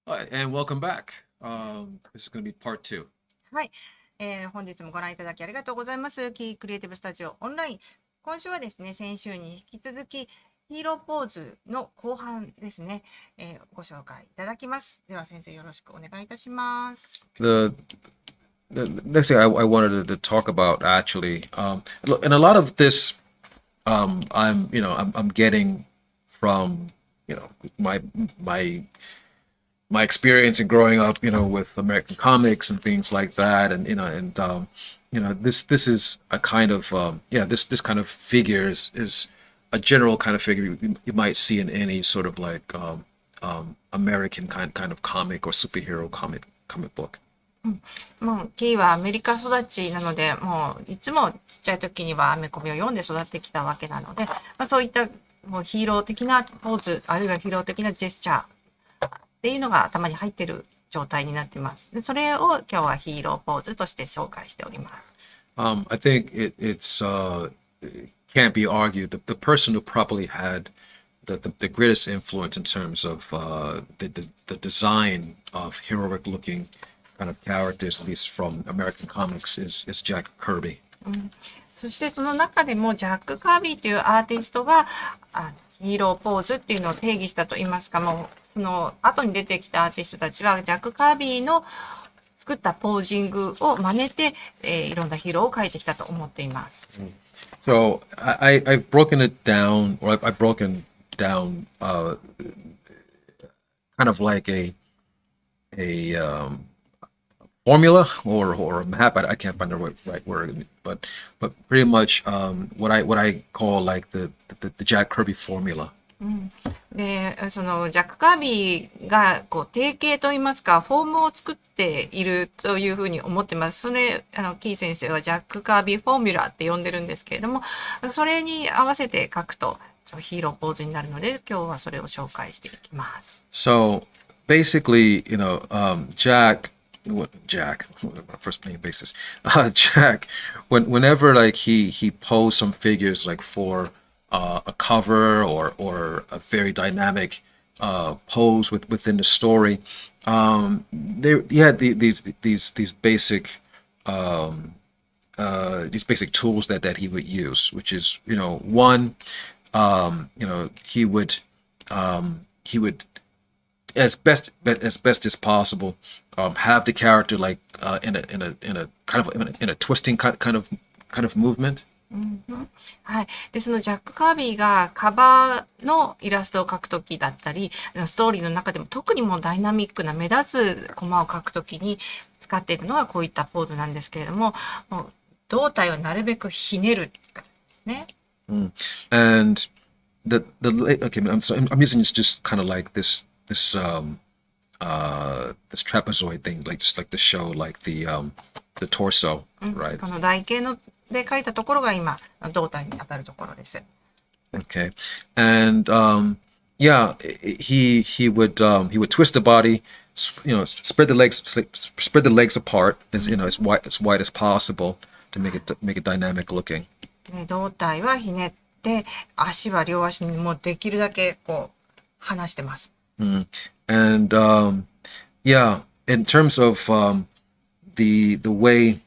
And welcome back. This is going to be part two. はい、本日もご覧いただきありがとうございます。キークリエイティブスタジオオンライン。今週はですね、先週に引き続きヒーローポーズの後半ですね、ご紹介いただきます。では先生よろしくお願いいたします。The next thing I wanted to talk about actually, and a lot of this, I'm getting from my experience in growing up, with American comics and things like that, and this is a kind of this kind of figure is a general kind of figure you might see in any sort of like American kind of comic or superhero comic book. もうキーはアメリカ育ちなので、もういつもちっちゃい時にはアメコミを読んで育ってきたわけなので、そういったもうヒーロー的なポーズ、あるいはヒーロー的なジェスチャーっていうのが頭に入っている状態になっています。で、それを今日はヒーローポーズとして紹介しております。I think it can't be argued that the person who probably had the greatest influence in terms of the design of heroic looking kind of characters, at least from American comics, is Jack Kirby. そしてその中でもジャック・カービーというアーティストがヒーローポーズっていうのを定義したといいますか、もうその後に出てきたアーティストたちはジャック・カービーの作ったポージングを真似て、いろんなヒーローを描いてきたと思っています。So I've broken it down, or I've broken down kind of like a formula or a map. I can't find the right word, but pretty much what I call like the Jack Kirby formula. で、そのジャック・カービーがこう定型といいますかフォームを作っているというふうに思ってます。それキー先生はジャック・カービーフォーミュラって呼んでるんですけれども、それに合わせて書くとヒーローポーズになるので、今日はそれを紹介していきます。So basically, Jack, when I first playing basis, Jack, whenever like he posed some figures like for a cover or a very dynamic pose within the story, he had these basic tools that he would use, which is one, he would as best as possible have the character like in a kind of in a twisting kind of movement. はい。で、そのジャック・カービーがカバーのイラストを描くときだったり、ストーリーの中でも特にもうダイナミックな目立つコマを描くときに使っているのがこういったポーズなんですけれども、もう胴体をなるべくひねるって感じですね。And okay, I'm using this just kind of like this trapezoid thing, like just like to show like the torso, right? この台形ので書いたところが今胴体に当たるところです。Okay, and yeah, he would twist the body, spread the legs apart as as wide as possible to make it dynamic looking. 胴体はひねって、足は両足にもできるだけこう離してます。And yeah, in terms of the way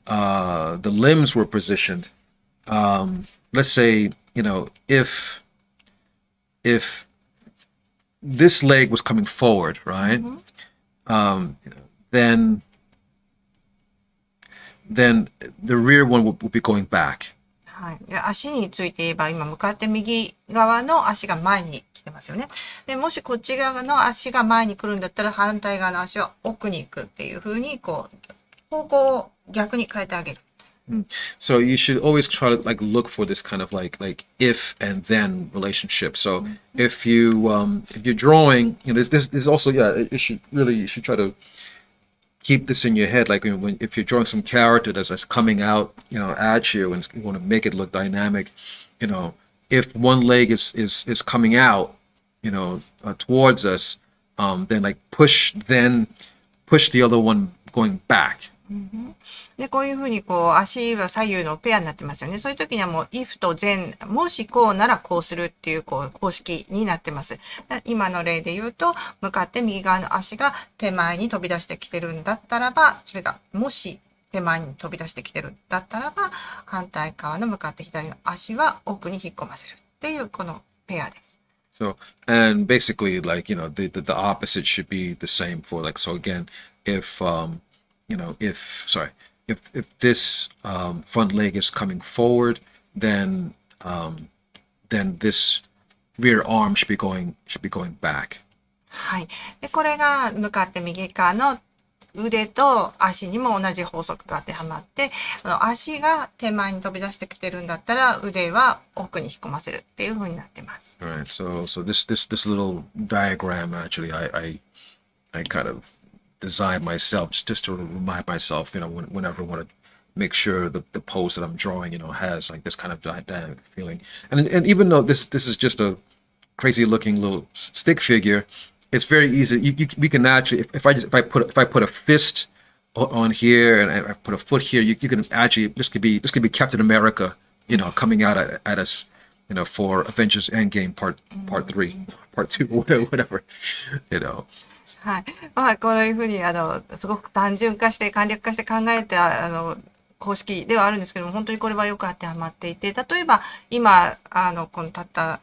the limbs were positioned, let's say if this leg was coming forward, right? Then the rear one will be going back. はい、で足について言えば今向かって右側の足が前に来てますよね。でもしこっち側の足が前に来るんだったら反対側の足は奥に行くっていう風にこう方向を逆に変えてあげる。So you should always try to like look for this kind of like if and then relationship. So if you're drawing, there's also you should try to keep this in your head, like if you're drawing some character that's coming out at you and you want to make it look dynamic, if one leg is coming out towards us, then like push the other one going back, で、こういうふうに足は左右のペアになってますよね。そういう時にはもう if と then、もしこうならこうするっていう公式になってます。今の例で言うと、向かって右側の足が手前に飛び出してきてるんだったらば、それがもし手前に飛び出してきてるんだったらば、反対側の向かって左の足は奥に引っ込ませるっていうこのペアです。So, and basically, like, the opposite should be the same for, like, so again, if, if this front leg is coming forward, then this rear arm should be going back. はい。で、これが向かって右側の腕と足にも同じ法則が当てはまって、足が手前に飛び出してきてるんだったら腕は奥に引っ込ませるっていう風になってます。All right. So this little diagram actually I kind of designed myself just to remind myself, whenever I want to make sure the pose that I'm drawing, has like this kind of dynamic feeling. And even though this is just a crazy looking little stick figure, it's very easy. We can actually, if I put a fist on here and I put a foot here, you can actually, this could be Captain America, coming out at us, for Avengers Endgame part 3, part 2, whatever. はい。まあ、こういうふうに、すごく単純化して、簡略化して考えた、公式ではあるんですけども、本当にこれはよく当てはまっていて、例えば、今、このたった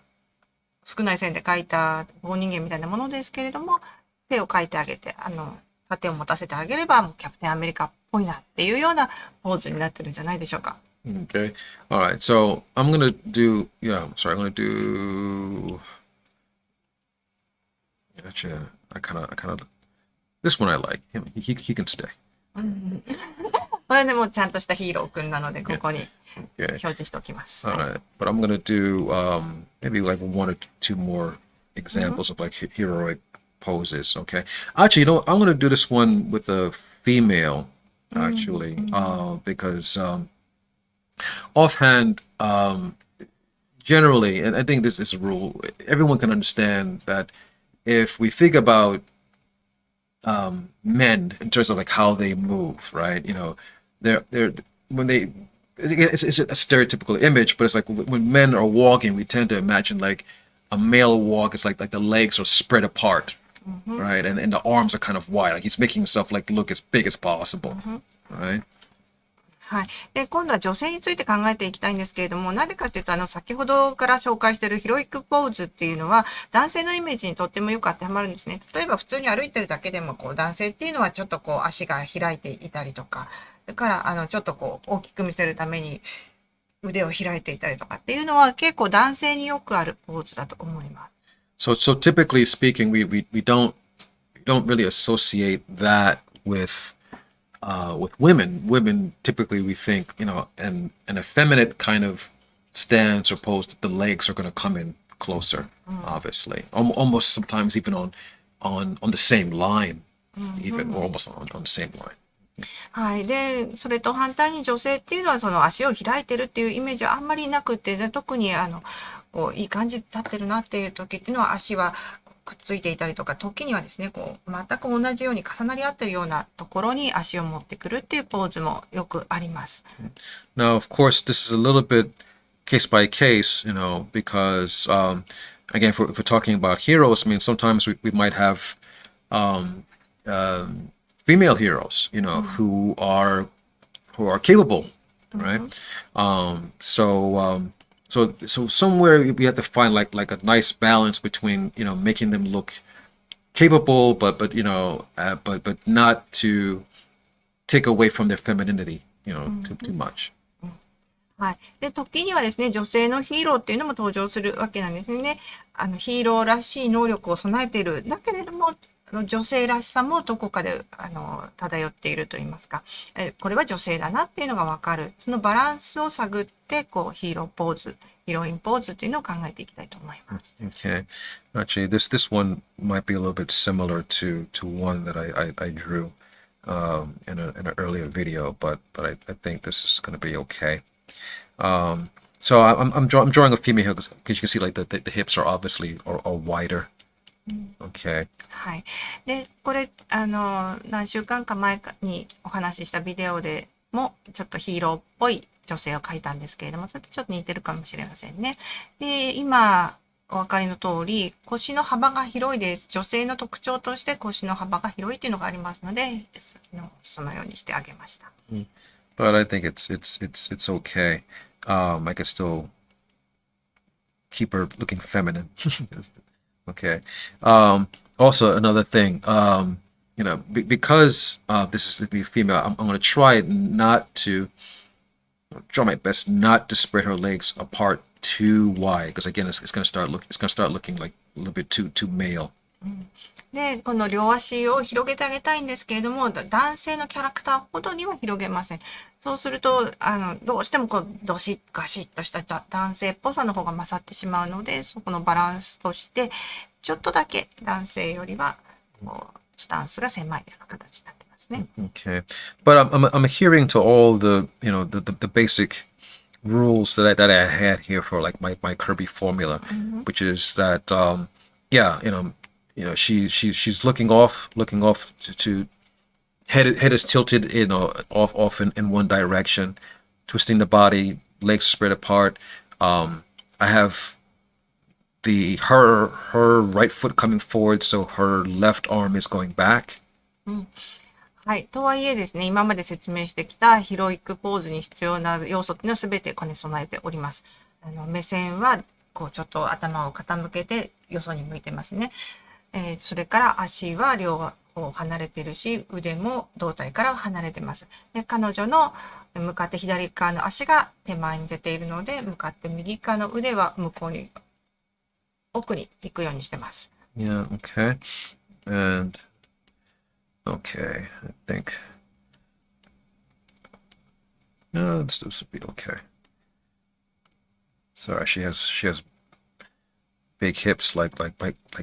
少ない線で描いた棒人間みたいなものですけれども、手を描いてあげて、盾を持たせてあげれば、もうキャプテンアメリカっぽいなっていうようなポーズになってるんじゃないでしょうか。Okay. All right. So I'm going to do, gotcha. I kind of, this one I like. He can stay. これでもちゃんとしたヒーローくんなので、ここに Okay. 表示しておきます。All right. But I'm going to do maybe like one or two more examples of like heroic poses. Okay. Actually, I'm going to do this one with a female, actually, because offhand, generally, and I think this is a rule, everyone can understand that if we think about men in terms of like how they move, right? They're when they it's a stereotypical image, but it's like when men are walking, we tend to imagine like a male walk is like the legs are spread apart, right? And the arms are kind of wide, like he's making himself like look as big as possible, right? はい。で、今度は女性について考えていきたいんですけれども、なぜかというと、先ほどから紹介しているヒロイックポーズっていうのは、男性のイメージにとってもよく当てはまるんですね。例えば普通に歩いてるだけでも、男性っていうのはちょっと足が開いていたりとか、だからちょっと大きく見せるために腕を開いていたりとかっていうのは結構男性によくあるポーズだと思います。So typically speaking, we don't really associate that with women. Women typically we think, an effeminate kind of stance or pose that the legs are going to come in closer, obviously. Almost sometimes even on the same line, even or almost on the same line. はい。で、それと反対に女性っていうのはその足を開いてるっていうイメージはあんまりなくて、で特にいい感じで立ってるなっていう時っていうのは足はくっついていたりとか、時にはですね、全く同じように重なり合ってるようなところに足を持ってくるっていうポーズもよくあります。Now, of course, this is a little bit case by case, because again, if we're talking about heroes, I mean, sometimes we might have female heroes, who are capable, right? So somewhere we have to find like a nice balance between making them look capable, but not to take away from their femininity, too much. はい。で、時にはですね、女性のヒーローっていうのも登場するわけなんですね。ヒーローらしい能力を備えている。だけれども、女性らしさもどこかで漂っていると言いますか、これは女性だなっていうのが分かる。そのバランスを探ってヒーローポーズ、ヒロインポーズっていうのを考えていきたいと思います。Okay. Actually, this one might be a little bit similar to one that I drew in an earlier video, but I think this is going to be okay. So I'm drawing a female here because you can see like the hips are obviously are wider Okay. はい。で、これ、何週間か前にお話ししたビデオでも、ちょっとヒーローっぽい女性を描いたんですけれども、それとちょっと似てるかもしれませんね。で、今、お分かりの通り、腰の幅が広いです。女性の特徴として腰の幅が広いっていうのがありますので、そのようにしてあげました。But I think it's okay. I can still keep her looking feminine. Okay. Also, another thing, because this is to be female, I'm going to try my best not to spread her legs apart too wide, because again, it's going to start looking like a little bit too male. で、この両足を広げてあげたいんですけれども、男性のキャラクターほどには広げません。そうすると、どうしてもこう、どしっガシッとした男性っぽさの方が勝ってしまうので、そこのバランスとして、ちょっとだけ男性よりは、こう、スタンスが狭いような形になってますね。Okay. But I'm adhering to all the basic rules that I had here for like my Kirby formula, which is that she's looking off to head is tilted, off in one direction, twisting the body, legs spread apart. I have her right foot coming forward, so her left arm is going back. はい。とはいえですね、今まで説明してきたヒロイックポーズに必要な要素っていうのは全て兼ね備えております。目線は、こう、ちょっと頭を傾けて、よそに向いてますね。それから足は両方離れてるし、腕も胴体から離れてます。で、彼女の向かって左側の足が手前に出ているので、向かって右側の腕は向こうに、奥に行くようにしてます。Yeah, okay. And okay, I think. No, this will be okay. Sorry, she has big hips like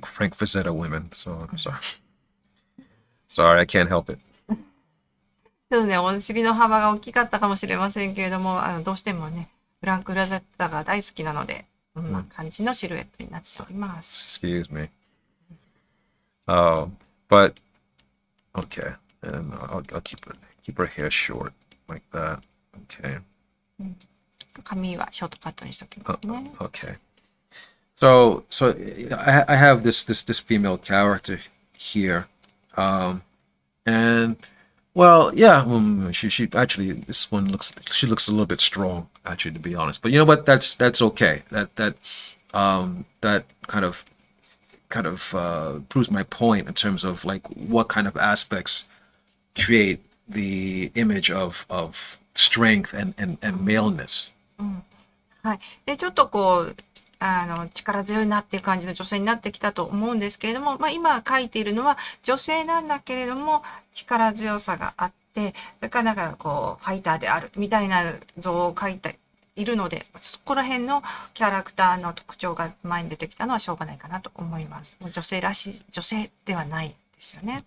Frank Frazetta women. So I'm sorry. Sorry, I can't help it. ちょっとね、お尻の幅が大きかったかもしれませんけれども、どうしてもね、フランク・フラゼッタが大好きなので、こんな感じのシルエットになっております。Excuse me. But okay, and I'll keep her hair short like that. Okay. 髪はショートカットにしておきますね。Okay. So I have this female character here, and well, yeah, she actually this one looks a little bit strong actually, to be honest. But you know what? That's okay. That kind of proves my point in terms of like what kind of aspects create the image of strength and maleness. はい。で、ちょっとこう、力強いなっていう感じの女性になってきたと思うんですけれども、今描いているのは女性なんだけれども、力強さがあって、それからなんかこう、ファイターであるみたいな像を描いているので、そこら辺のキャラクターの特徴が前に出てきたのはしょうがないかなと思います。女性らしい、女性ではないですよね。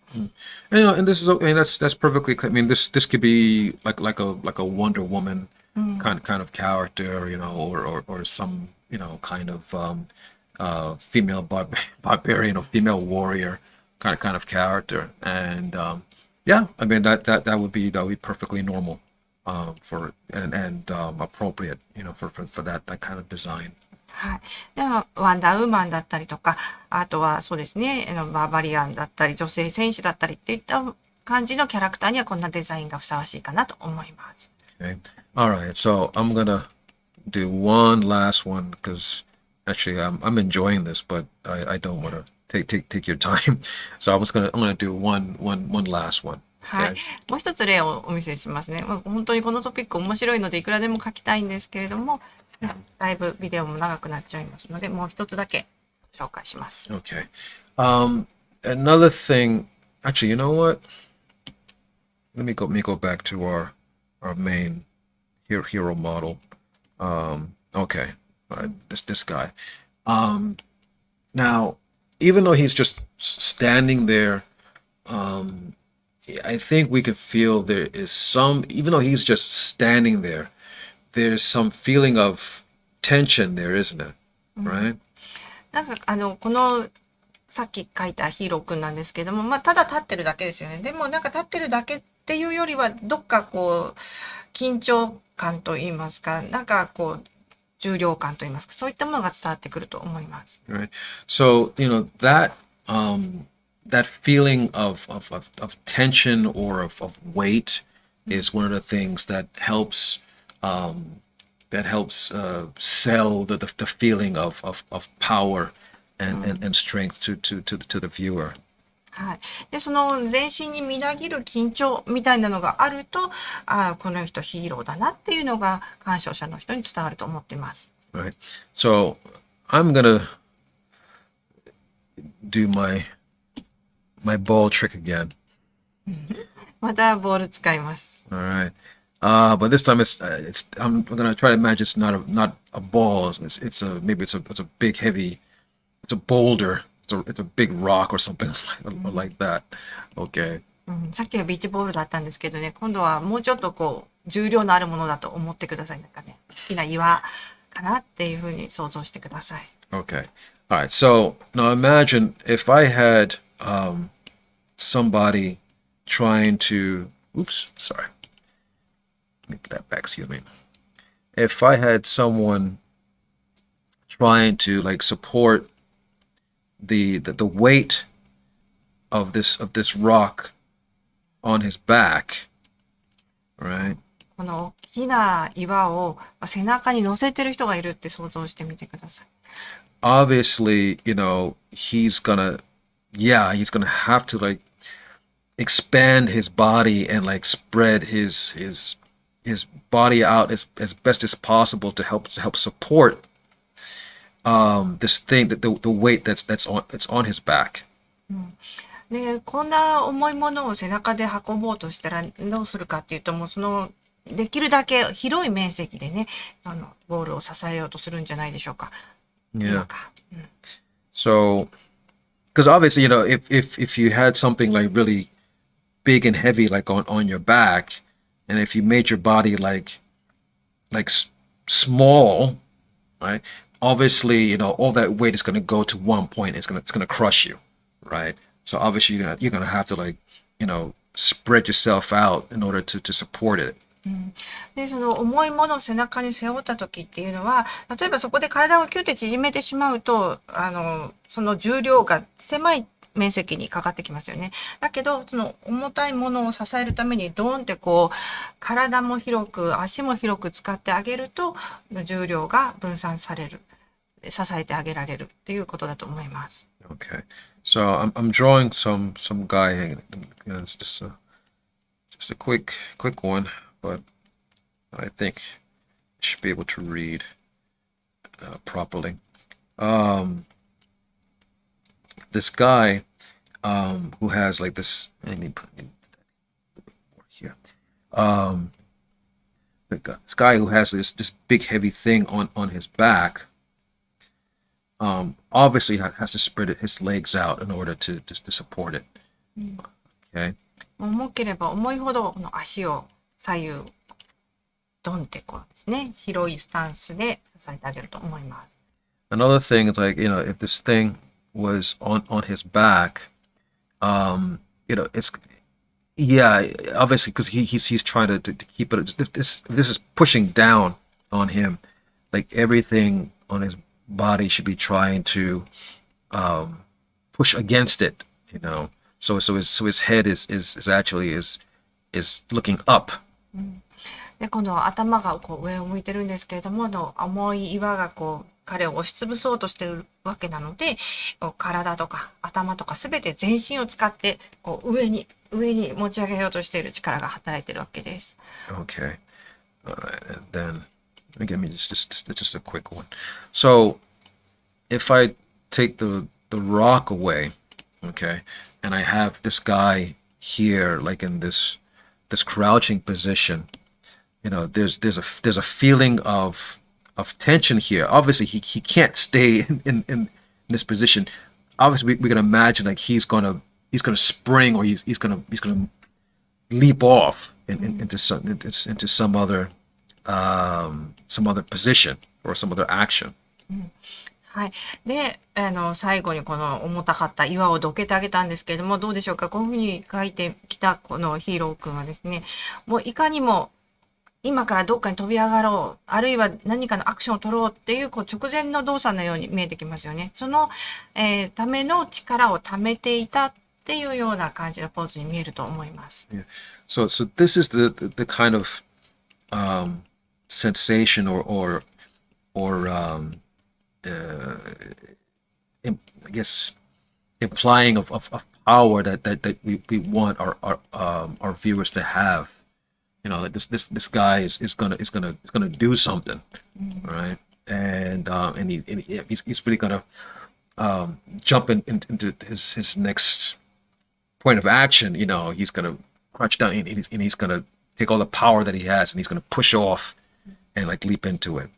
And this is, that's perfectly. I mean, this could be like a Wonder Woman kind of character, or some kind of female barbarian or female warrior kind of character, and yeah, I mean that would be perfectly normal, for and appropriate, for that kind of design. はい。では、ワンダーウーマンだったりとか、あとはそうですね、バーバリアンだったり、女性戦士だったりっていった感じのキャラクターにはこんなデザインがふさわしいかなと思います。Okay. All right. So I'm gonna do one last one because actually I'm enjoying this, but I don't want to take your time. So I'm gonna do one last one. はい。もう一つ例をお見せしますね。本当にこのトピック面白いのでいくらでも書きたいんですけれども、だいぶビデオも長くなっちゃいますので、もう一つだけ紹介します。Okay. Another thing. Actually, you know what? Let me go back to our main hero model. Okay. All right. This guy. Now, even though he's just standing there, I think we could feel there is some. Even though he's just standing there, there's some feeling of tension there, isn't it? Right? なんかこのさっき書いたヒーローくんなんですけども、まあ、ただ立ってるだけですよね。でもなんか立ってるだけっていうよりは、どっかこう、緊張感といいますか、なんかこう、重量感といいますか、そういったものが伝わってくると思います。Right. So, that feeling of tension or of weight is one of the things that helps sell the feeling of power and strength to the viewer. はい。で、その全身にみなぎる緊張みたいなのがあると、ああ、この人ヒーローだなっていうのが鑑賞者の人に伝わると思っています。Right. So I'm gonna do my ball trick again. またボール使います。All right. But this time I'm gonna try to imagine it's not a ball. It's a big heavy. It's a boulder. It's a big rock or something like that. Okay. さっきはビーチボールだったんですけどね、今度はもうちょっとこう重量のあるものだと思ってください。なんかね、大きな岩かなっていうふうに想像してください。Okay. All right. So now imagine if I had somebody trying to. Oops. Sorry. Let me put that back. Excuse me. If I had someone trying to like support the weight of this rock on his back, right? この大きな岩を背中に乗せてる人がいるって想像してみてください。Obviously, he's gonna have to like expand his body and like spread his body out as best as possible to help support this thing that the weight that's on his back. で、こんな重いものを背中で運ぼうとしたらどうするかっていうと、もうそのできるだけ広い面積でね、ボールを支えようとするんじゃないでしょうか。Yeah. So, because obviously, if you had something like really big and heavy like on your back, and if you made your body like small, right? Obviously, all that weight is going to go to one point. It's gonna crush you, right? So obviously, you're gonna have to like spread yourself out in order to support it. で、その重いものを背中に背負った時っていうのは、例えばそこで体をキュッて縮めてしまうと、その重量が狭い面積にかかってきますよね。だけど、その重たいものを支えるためにドーンってこう、体も広く、足も広く使ってあげると、重量が分散される。支えてあげられるっていうことだと思います。Okay. So I'm drawing some guy. It's just a quick one, but I think you should be able to read properly. This guy who has like this. Let me put that more here. This guy who has this big heavy thing on his back. Obviously has to spread his legs out in order to support it. Okay. 重ければ重いほどこの足を左右ドンってこうですね、広いスタンスで支えてあげると思います。Another thing is like, if this thing was on his back, it's obviously because he's trying to keep it. If this is pushing down on him, like everything on his body should be trying to push against it, so his head is actually is looking up. で、今度は頭がこう上を向いてるんですけれども、重い岩がこう彼を押しつぶそうとしてるわけなので、体とか頭とかすべて全身を使ってこう上に持ち上げようとしている力が働いてるわけです。Okay. All right, and then give me just a quick one. So if I take the rock away, okay, and I have this guy here, like in this crouching position, there's a feeling of tension here. Obviously, he can't stay in this position. Obviously, we can imagine like he's gonna spring, or he's gonna leap off into some other position or some other action. はい。で、最後にこの重たかった岩をどけてあげたんですけれども、どうでしょうか。こういうふうに書いてきたこのヒーローくんはですね、もういかにも今からどっかに飛び上がろう、あるいは何かのアクションを取ろうっていう、こう直前の動作のように見えてきますよね。その、ための力を貯めていたっていうような感じのポーズに見えると思います。Yeah. So this is the kind of sensation or I guess implying of power that we want our viewers to have. You know, like this guy is gonna do something, right? And he's really gonna jump into his next point of action. You know, he's gonna crunch down and he's gonna take all the power that he has and he's gonna push off and like leap into it.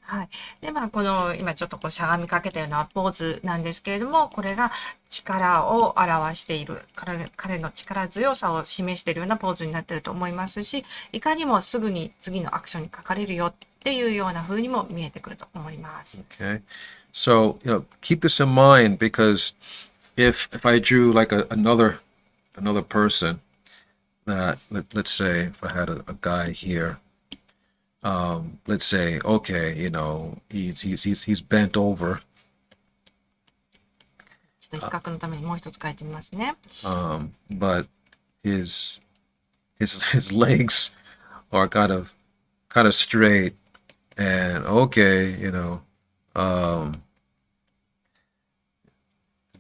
はい。で、この、今ちょっとこうしゃがみかけたようなポーズなんですけれども、これが力を表している、彼の力強さを示しているようなポーズになっていると思いますし、いかにもすぐに次のアクションにかかれるよっていうような風にも見えてくると思います。Okay. So, keep this in mind because if I drew like another person that let's say if I had a guy here, let's say, okay, he's bent over. ちょっと比較のためにもう一つ書いてみますね。But his legs are kind of straight and okay,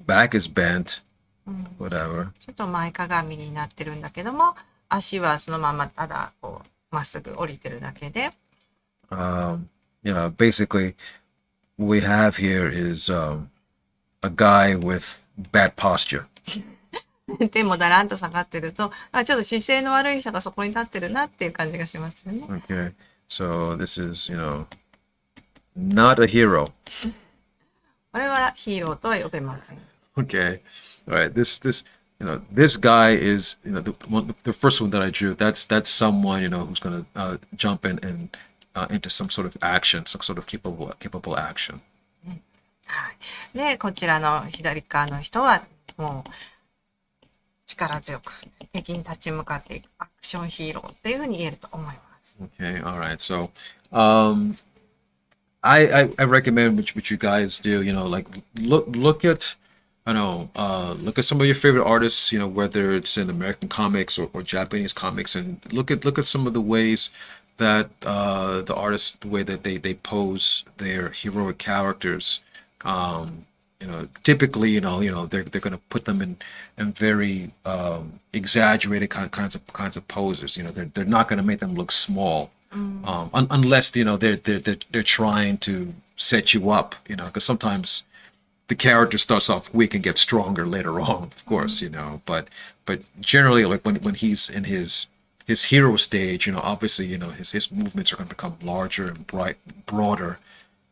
back is bent, whatever. ちょっと前かがみになってるんだけども、足はそのままただこうまっすぐ降りてるだけで。Basically, what we have here is a guy with bad posture. 手もだらんと下がってると、ちょっと姿勢の悪い人がそこに立ってるなっていう感じがしますよね。Okay, so this is, not a hero. これはヒーローとは呼べません。Okay, all right. This guy is, the first one that I drew. That's someone, who's gonna jump in and into some sort of action, some sort of capable action. はい。で、こちらの左側の人はもう力強く敵に立ち向かっていくアクションヒーローっていうふうに言えると思います。Okay, all right. So, I recommend what you guys do. Like look at. I know. Look at some of your favorite artists. Whether it's in American comics or Japanese comics, and look at some of the ways that the artists, the way that they pose their heroic characters. Typically, they're going to put them in very exaggerated kinds of poses. They're not going to make them look small, unless they're trying to set you up. Because sometimes the character starts off weak and gets stronger later on, of course, but generally, like when he's in his hero stage, obviously, his movements are going to become larger and broader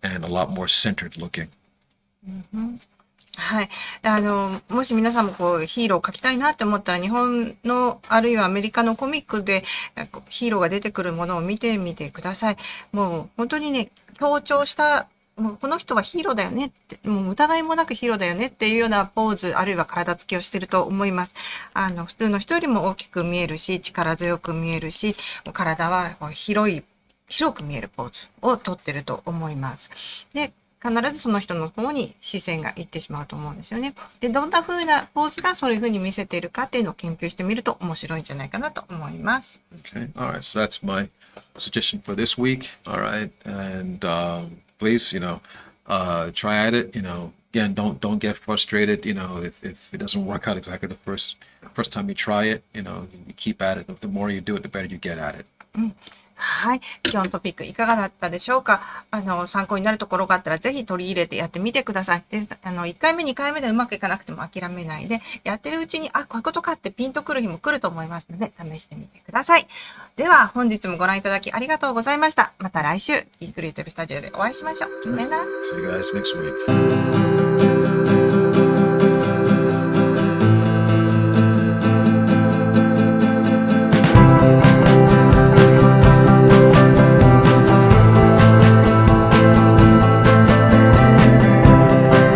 and a lot more centered looking. はい。もし皆さんもこうヒーローを描きたいなって思ったら、日本のあるいはアメリカのコミックでヒーローが出てくるものを見てみてください。もう本当にね、強調した、もうこの人はヒーローだよねって、もう疑いもなくヒーローだよねっていうようなポーズ、あるいは体つきをしていると思います。普通の人よりも大きく見えるし、力強く見えるし、体は広く見えるポーズをとってると思います。で、必ずその人の方に視線がいってしまうと思うんですよね。で、どんな風なポーズがそういう風に見せているかっていうのを研究してみると面白いんじゃないかなと思います。Okay, all right. So that's my suggestion for this week. All right, and please, try at it. Again, don't get frustrated. If it doesn't work out exactly the first time you try it, you keep at it. The more you do it, the better you get at it. はい。今日のトピックいかがだったでしょうか。参考になるところがあったらぜひ取り入れてやってみてください。で、1回目、2回目でうまくいかなくても諦めないで、やってるうちに、こういうことかってピンとくる日も来ると思いますので、試してみてください。では、本日もご覧いただきありがとうございました。また来週、キークリエイティブスタジオでお会いしましょう。さよなら。See you guys next week.